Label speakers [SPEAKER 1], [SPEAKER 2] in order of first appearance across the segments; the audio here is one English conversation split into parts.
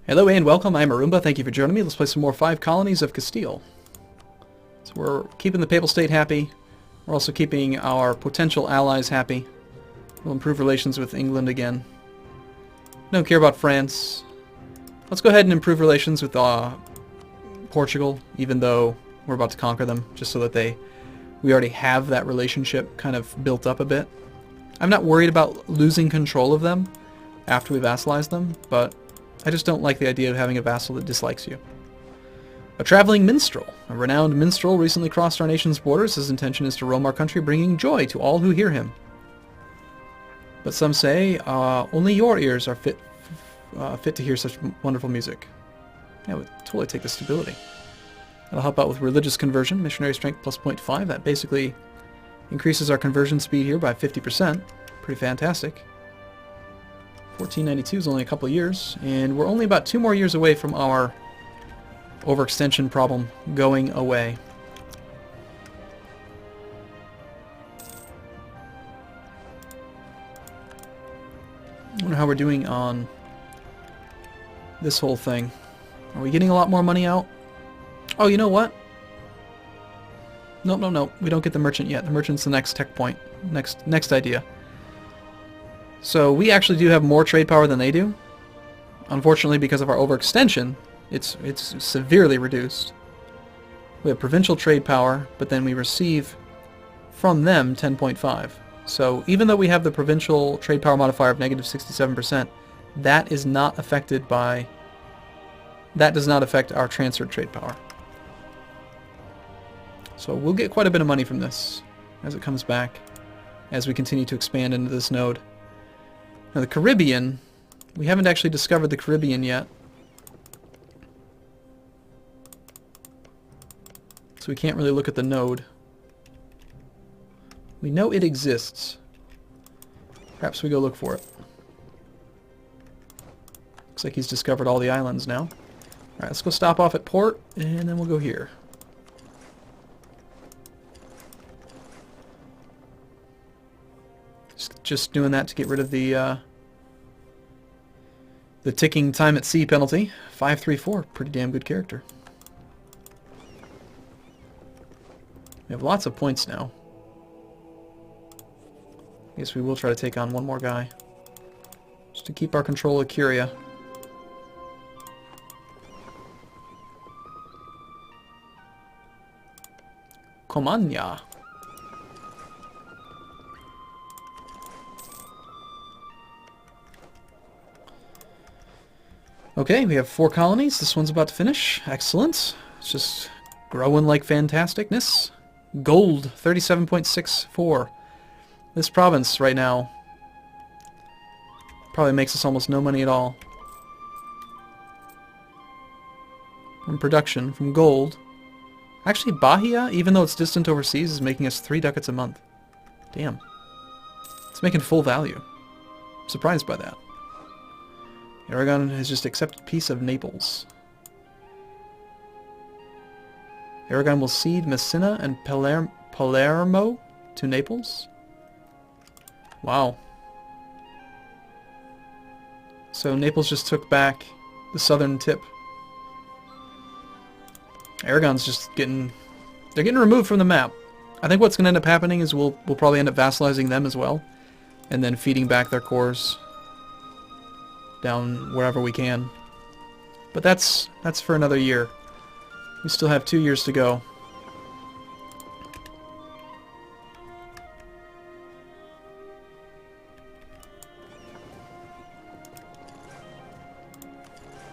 [SPEAKER 1] Hello and welcome, I'm Arumba, thank you for joining me. Let's play some more Five Colonies of Castile. So we're keeping the Papal State happy. We're also keeping our potential allies happy. We'll improve relations with England again. Don't care about France. Let's go ahead and improve relations with Portugal, even though we're about to conquer them, just so that we already have that relationship kind of built up a bit. I'm not worried about losing control of them after we vassalize them, but I just don't like the idea of having a vassal that dislikes you. A traveling minstrel. A renowned minstrel recently crossed our nation's borders. His intention is to roam our country, bringing joy to all who hear him. But some say only your ears are fit to hear such wonderful music. Yeah, I would totally take the stability. That'll help out with religious conversion. Missionary strength plus 0.5. That basically increases our conversion speed here by 50%. Pretty fantastic. 1492 is only a couple years, and we're only about 2 more years away from our overextension problem going away. I wonder how we're doing on this whole thing. Are we getting a lot more money out? Oh, you know what? Nope. We don't get the merchant yet. The merchant's the next tech point. Next idea. So we actually do have more trade power than they do. Unfortunately, because of our overextension, it's severely reduced. We have provincial trade power, but then we receive from them 10.5. So even though we have the provincial trade power modifier of negative 67%, that is not affected by... That does not affect our transferred trade power. So we'll get quite a bit of money from this as it comes back, as we continue to expand into this node. Now the Caribbean, we haven't actually discovered the Caribbean yet. So we can't really look at the node. We know it exists. Perhaps we go look for it. Looks like he's discovered all the islands now. Alright, let's go stop off at port, and then we'll go here. Just doing that to get rid of the ticking time at sea penalty. 534, pretty damn good character. We have lots of points now. I guess we will try to take on one more guy, just to keep our control of Curia. Comagna. Okay, we have 4 colonies. This one's about to finish. Excellent. It's just growing like fantasticness. Gold, 37.64. This province right now probably makes us almost no money at all. From production, from gold. Actually, Bahia, even though it's distant overseas, is making us 3 ducats a month. Damn. It's making full value. I'm surprised by that. Aragon has just accepted peace of Naples. Aragon will cede Messina and Palermo to Naples? Wow. So Naples just took back the southern tip. Aragon's just getting... They're getting removed from the map. I think what's going to end up happening is we'll probably end up vassalizing them as well. And then feeding back their cores down wherever we can. But that's for another year. We still have 2 years to go.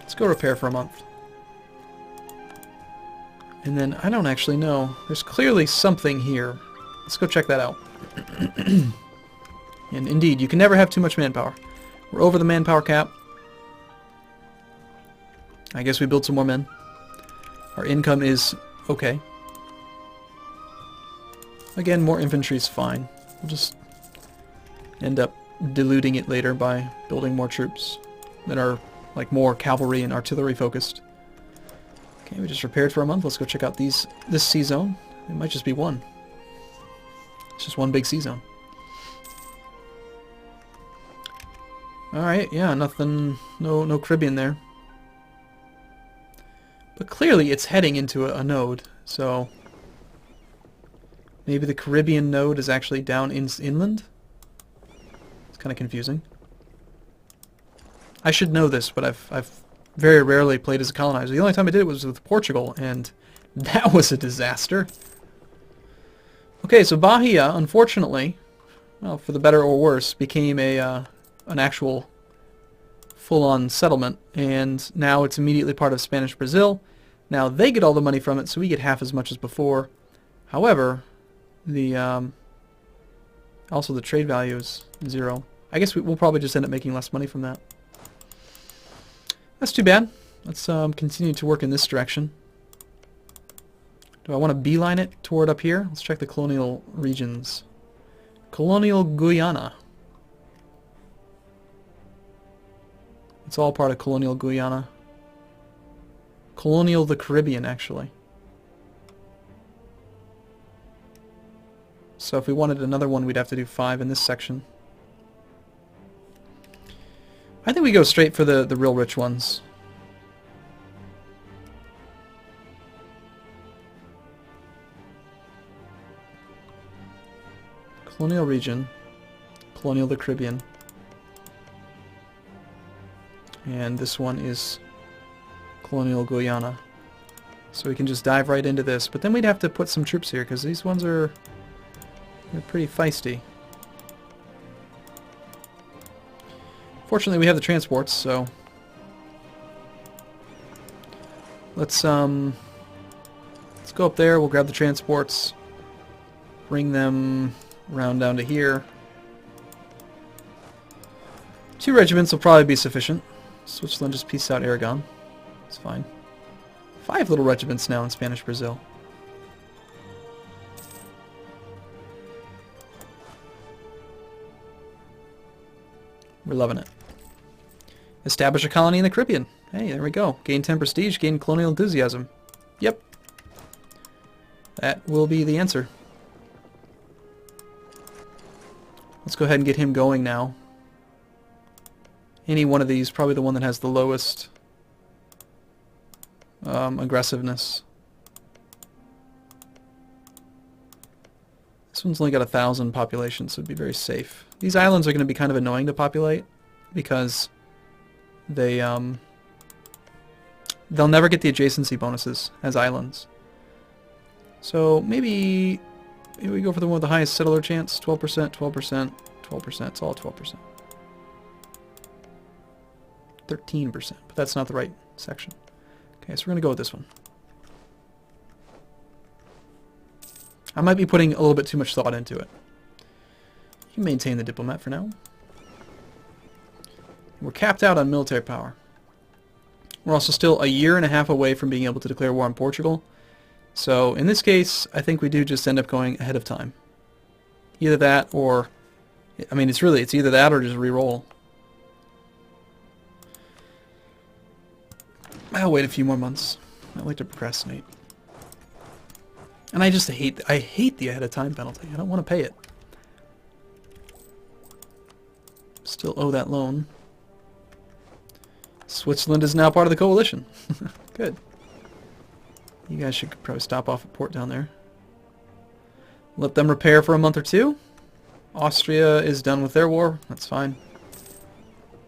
[SPEAKER 1] Let's go repair for a month. And then, I don't actually know. There's clearly something here. Let's go check that out. And indeed, you can never have too much manpower. We're over the manpower cap. I guess we build some more men. Our income is okay. Again, more infantry is fine. We'll just end up diluting it later by building more troops that are like more cavalry and artillery focused. Okay, we just repaired for a month. Let's go check out this sea zone. It might just be one. It's just one big sea zone. Alright, yeah, nothing, no Caribbean there. But clearly it's heading into a node, so maybe the Caribbean node is actually down inland? It's kind of confusing. I should know this, but I've very rarely played as a colonizer. The only time I did it was with Portugal, and that was a disaster. Okay, so Bahia, unfortunately, well, for the better or worse, became an actual full-on settlement, and now it's immediately part of Spanish Brazil. Now they get all the money from it, so we get half as much as before. However, the also the trade value is 0. I guess we'll probably just end up making less money from that. That's too bad. Let's continue to work in this direction. Do I want to beeline it toward up here? Let's check the colonial regions. Colonial Guyana. It's all part of colonial Guyana. Colonial the Caribbean, actually. So if we wanted another one, we'd have to do 5 in this section. I think we go straight for the real rich ones. Colonial region. Colonial the Caribbean. And this one is Colonial Guyana. So we can just dive right into this. But then we'd have to put some troops here, because these ones they're pretty feisty. Fortunately, we have the transports, so let's go up there. We'll grab the transports, bring them round down to here. 2 regiments will probably be sufficient. Switzerland just peace out Aragon. It's fine. 5 little regiments now in Spanish Brazil. We're loving it. Establish a colony in the Caribbean. Hey, there we go. Gain 10 prestige, gain colonial enthusiasm. Yep. That will be the answer. Let's go ahead and get him going now. Any one of these, probably the one that has the lowest aggressiveness. This one's only got 1,000 population, so it'd be very safe. These islands are going to be kind of annoying to populate because they'll never get the adjacency bonuses as islands. So maybe we go for the one with the highest settler chance. 12%, 12%, 12%. It's all 12%. 13%, but that's not the right section. Okay, so we're going to go with this one. I might be putting a little bit too much thought into it. You can maintain the diplomat for now. We're capped out on military power. We're also still a year and a half away from being able to declare war on Portugal. So in this case, I think we do just end up going ahead of time. Either that or, I mean, it's either that or just re-roll. I'll wait a few more months. I like to procrastinate. And I hate the ahead of time penalty. I don't want to pay it. Still owe that loan. Switzerland is now part of the coalition. Good. You guys should probably stop off at port down there. Let them repair for a month or 2. Austria is done with their war. That's fine.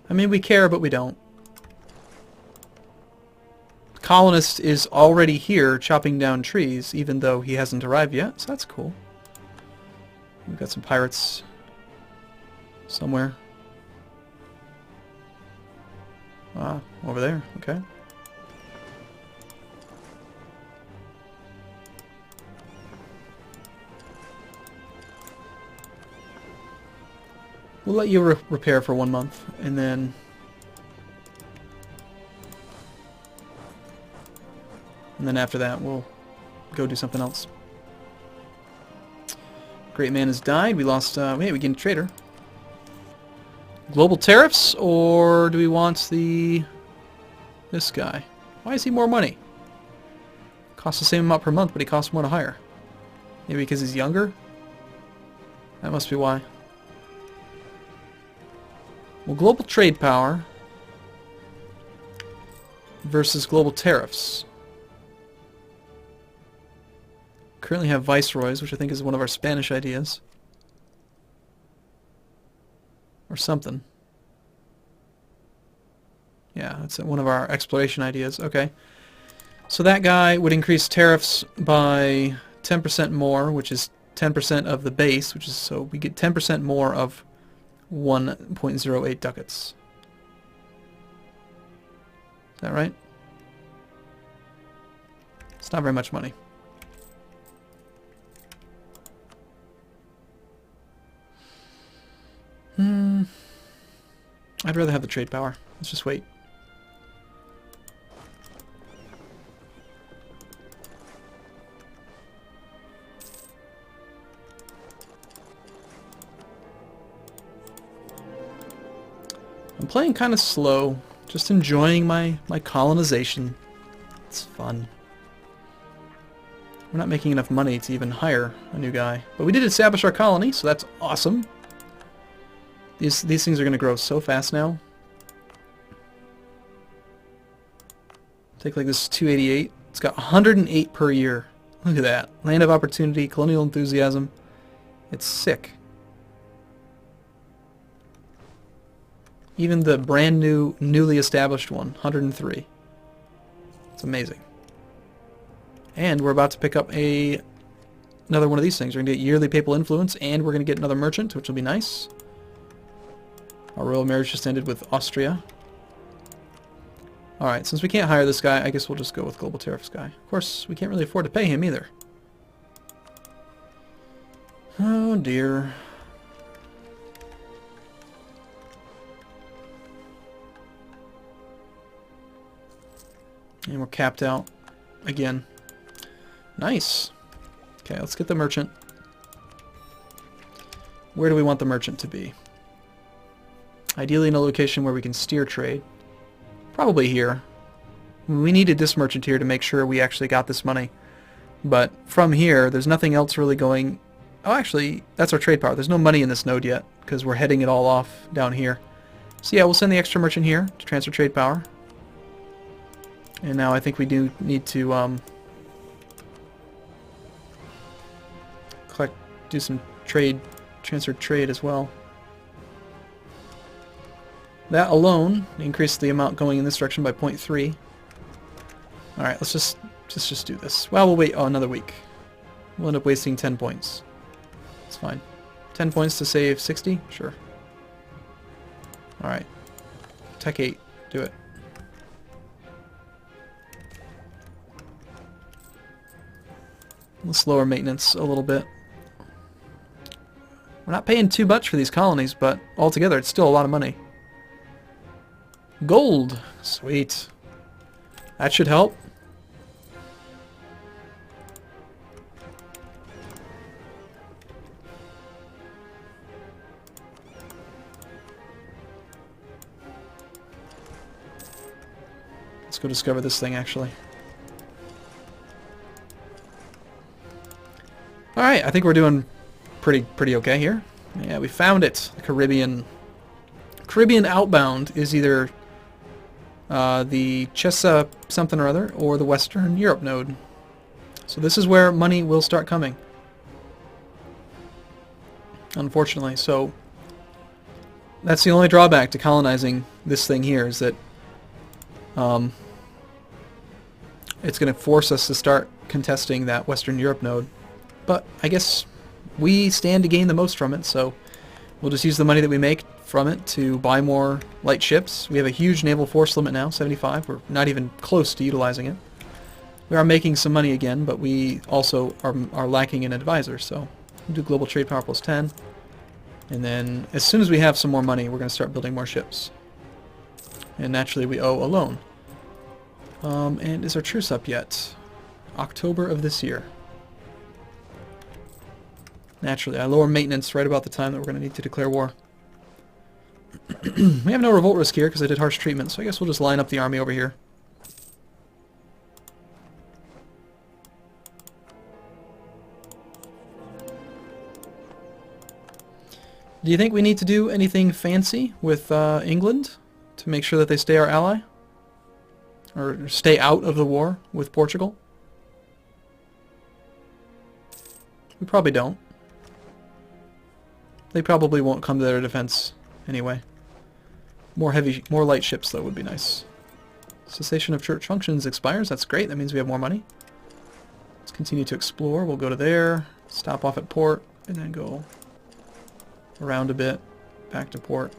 [SPEAKER 1] I mean, we care, but we don't. Colonist is already here chopping down trees, even though he hasn't arrived yet, so that's cool. We've got some pirates somewhere. Ah, over there, okay. We'll let you repair for 1 month, and then after that we'll go do something else. Great man has died. We lost, wait, we gained a trader. Global tariffs, or do we want this guy? Why is he more money? Costs the same amount per month, but he costs more to hire. Maybe because he's younger? That must be why. Well, global trade power versus global tariffs. currently have viceroys, which I think is one of our Spanish ideas. Or something. Yeah, it's one of our exploration ideas. Okay. So that guy would increase tariffs by 10% more, which is 10% of the base, which is, so we get 10% more of 1.08 ducats. Is that right? It's not very much money. I'd rather have the trade power. Let's just wait. I'm playing kind of slow, just enjoying my colonization. It's fun. We're not making enough money to even hire a new guy. But we did establish our colony, so that's awesome. These things are going to grow so fast now. Take like this 288. It's got 108 per year. Look at that. Land of opportunity, colonial enthusiasm. It's sick. Even the brand new, newly established one, 103. It's amazing. And we're about to pick up another one of these things. We're going to get yearly papal influence, and we're going to get another merchant, which will be nice. Our royal marriage just ended with Austria. Alright, since we can't hire this guy, I guess we'll just go with global tariffs guy. Of course, we can't really afford to pay him either. Oh dear. And we're capped out again. Nice. Okay, let's get the merchant. Where do we want the merchant to be? Ideally in a location where we can steer trade. Probably here. We needed this merchant here to make sure we actually got this money. But from here, there's nothing else really going... Oh, actually, that's our trade power. There's no money in this node yet, because we're heading it all off down here. So yeah, we'll send the extra merchant here to transfer trade power. And now I think we do need to do some trade, transfer trade as well. That alone increased the amount going in this direction by 0.3. Alright, let's just do this. Well, we'll wait another week. We'll end up wasting 10 points. It's fine. 10 points to save 60? Sure. Alright. Tech 8. Do it. Let's lower maintenance a little bit. We're not paying too much for these colonies, but altogether it's still a lot of money. Gold! Sweet. That should help. Let's go discover this thing, actually. Alright, I think we're doing pretty okay here. Yeah, we found it. The Caribbean outbound is either the Chessa something or other or the Western Europe node. So this is where money will start coming. Unfortunately. So that's the only drawback to colonizing this thing here, is that it's going to force us to start contesting that Western Europe node. But I guess we stand to gain the most from it, so we'll just use the money that we make from it to buy more light ships. We have a huge naval force limit now, 75. We're not even close to utilizing it. We are making some money again, but we also are lacking an advisor, so we'll do global trade power plus 10. And then as soon as we have some more money, we're going to start building more ships. And naturally we owe a loan. And is our truce up yet? October of this year. Naturally, I lower maintenance right about the time that we're going to need to declare war. We have no revolt risk here because I did harsh treatment, so I guess we'll just line up the army over here. Do you think we need to do anything fancy with England to make sure that they stay our ally? Or stay out of the war with Portugal? We probably don't. They probably won't come to their defense anyway. More light ships though would be nice. Cessation of church functions expires. That's great. That means we have more money. Let's continue to explore. We'll go to there, stop off at port, and then go around a bit, back to port.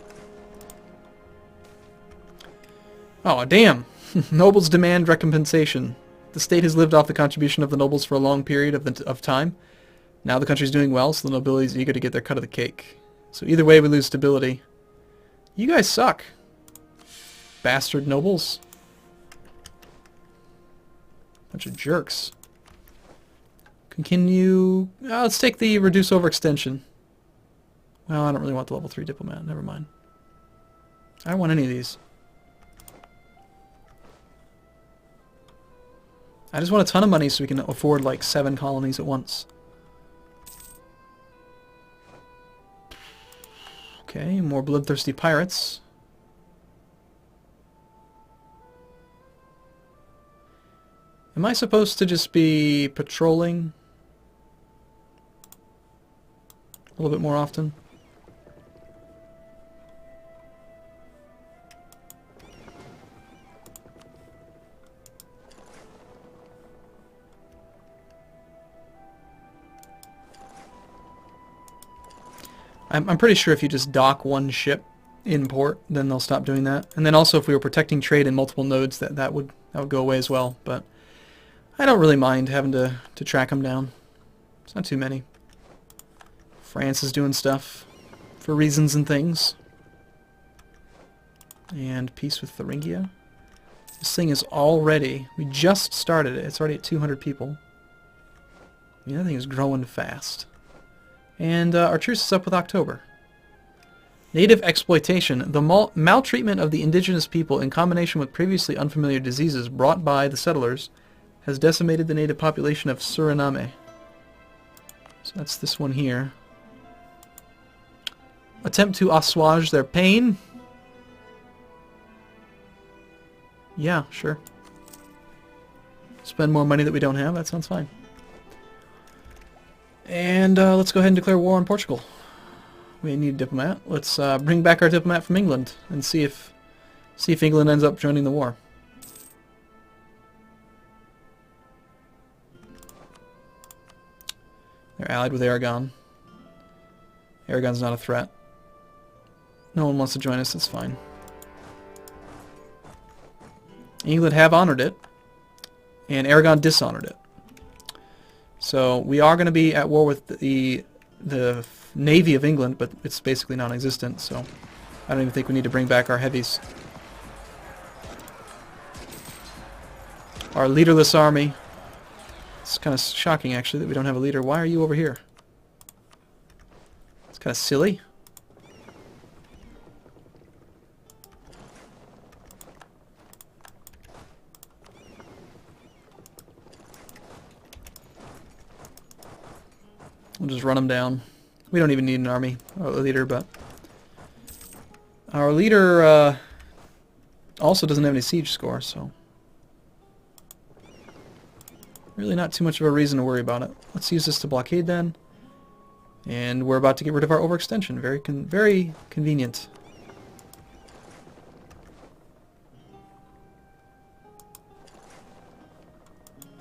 [SPEAKER 1] Oh, damn! Nobles demand recompensation. The state has lived off the contribution of the nobles for a long period of time. Now the country's doing well, so the nobility is eager to get their cut of the cake. So either way, we lose stability. You guys suck. Bastard nobles. Bunch of jerks. Continue... let's take the reduce overextension. Well, I don't really want the level 3 diplomat. Never mind. I don't want any of these. I just want a ton of money so we can afford like 7 colonies at once. Okay, more bloodthirsty pirates. Am I supposed to just be patrolling a little bit more often? I'm pretty sure if you just dock one ship in port, then they'll stop doing that. And then also if we were protecting trade in multiple nodes, that would go away as well. But I don't really mind having to track them down. It's not too many. France is doing stuff for reasons and things. And peace with Thuringia. This thing is already... We just started it. It's already at 200 people. The other thing is growing fast. And our truce is up with October. Native exploitation. The maltreatment of the indigenous people in combination with previously unfamiliar diseases brought by the settlers has decimated the native population of Suriname. So that's this one here. Attempt to assuage their pain. Yeah, sure. Spend more money that we don't have. That sounds fine. And let's go ahead and declare war on Portugal. We need a diplomat. Let's bring back our diplomat from England and see if England ends up joining the war. They're allied with Aragon. Aragon's not a threat. No one wants to join us, that's fine. England have honored it, and Aragon dishonored it. So we are going to be at war with the Navy of England, but it's basically non-existent, so I don't even think we need to bring back our heavies. Our leaderless army. It's kind of shocking, actually, that we don't have a leader. Why are you over here? It's kind of silly. We'll just run them down. We don't even need an army or a leader, but our leader also doesn't have any siege score, so really not too much of a reason to worry about it. Let's use this to blockade then, and we're about to get rid of our overextension. Very convenient.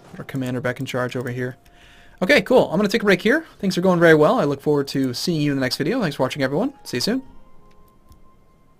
[SPEAKER 1] Put our commander back in charge over here. Okay, cool. I'm going to take a break here. Things are going very well. I look forward to seeing you in the next video. Thanks for watching, everyone. See you soon.